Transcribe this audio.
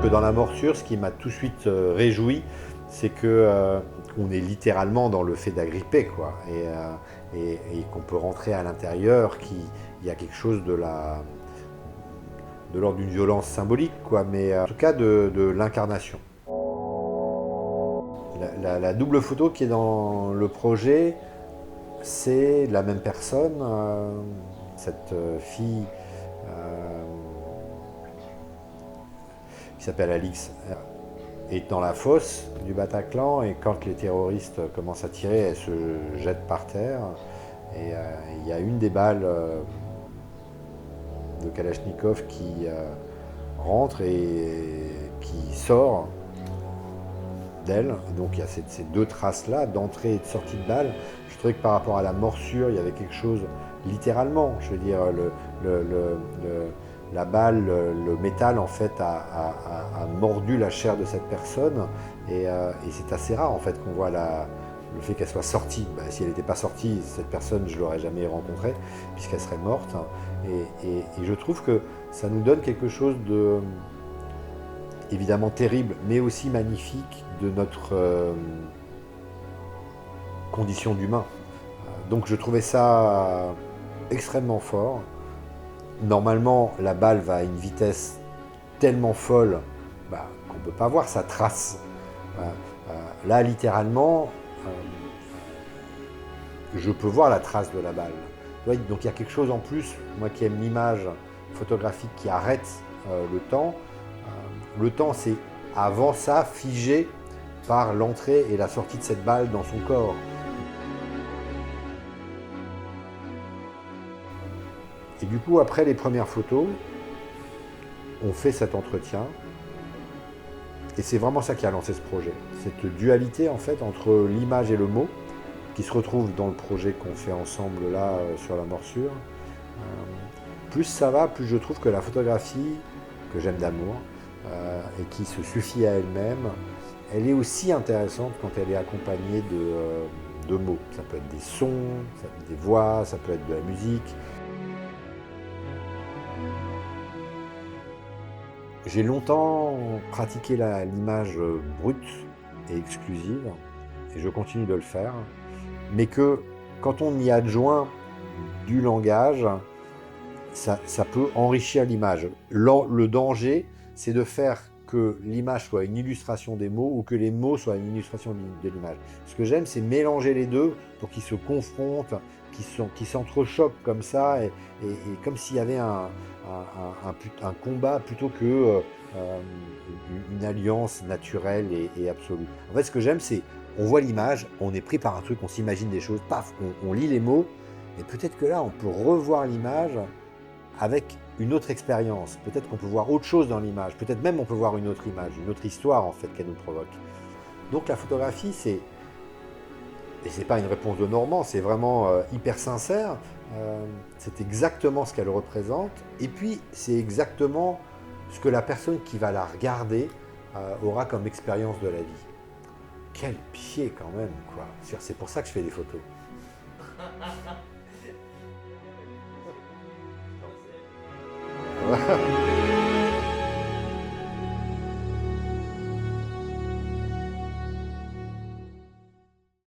que dans la morsure, ce qui m'a tout de suite réjoui, c'est que on est littéralement dans le fait d'agripper, quoi, et qu'on peut rentrer à l'intérieur, il y a quelque chose de l'ordre d'une violence symbolique, quoi, mais en tout cas de l'incarnation. La double photo qui est dans le projet, c'est la même personne, cette fille qui s'appelle Alix, est dans la fosse du Bataclan, et quand les terroristes commencent à tirer, elle se jette par terre, et il y a une des balles de Kalachnikov qui rentre et qui sort d'elle. Donc il y a ces deux traces-là, d'entrée et de sortie de balle. Je trouvais que par rapport à la morsure, il y avait quelque chose, littéralement, je veux dire, la balle, le métal, en fait, a mordu la chair de cette personne. Et c'est assez rare, en fait, qu'on voit le fait qu'elle soit sortie. Ben, si elle n'était pas sortie, cette personne, je ne l'aurais jamais rencontrée, puisqu'elle serait morte. Et je trouve que ça nous donne quelque chose de évidemment terrible, mais aussi magnifique de notre condition d'humain. Donc je trouvais ça extrêmement fort. Normalement, la balle va à une vitesse tellement folle qu'on ne peut pas voir sa trace. Là, littéralement, je peux voir la trace de la balle. Donc il y a quelque chose en plus, moi qui aime l'image photographique qui arrête le temps. Le temps, c'est avant ça figé par l'entrée et la sortie de cette balle dans son corps. Et du coup, après les premières photos, on fait cet entretien. Et c'est vraiment ça qui a lancé ce projet. Cette dualité, en fait, entre l'image et le mot, qui se retrouve dans le projet qu'on fait ensemble là, sur la morsure. Plus ça va, plus je trouve que la photographie, que j'aime d'amour, et qui se suffit à elle-même, elle est aussi intéressante quand elle est accompagnée de mots. Ça peut être des sons, ça peut être des voix, ça peut être de la musique. J'ai longtemps pratiqué l'image brute et exclusive, et je continue de le faire, mais que quand on y adjoint du langage, ça peut enrichir l'image. Le danger, c'est de faire que l'image soit une illustration des mots ou que les mots soient une illustration de l'image. Ce que j'aime, c'est mélanger les deux pour qu'ils se confrontent, qu'ils s'entrechoquent comme ça, et comme s'il y avait un combat plutôt que une alliance naturelle et absolue. En fait, ce que j'aime, c'est on voit l'image, on est pris par un truc, on s'imagine des choses, paf, on lit les mots, et peut-être que là, on peut revoir l'image avec une autre expérience. Peut-être qu'on peut voir autre chose dans l'image. Peut-être même on peut voir une autre image, une autre histoire en fait qu'elle nous provoque. Donc la photographie, et c'est pas une réponse de Normand, c'est vraiment hyper sincère. C'est exactement ce qu'elle représente. Et puis c'est exactement ce que la personne qui va la regarder aura comme expérience de la vie. Quel pied quand même, quoi. C'est pour ça que je fais des photos.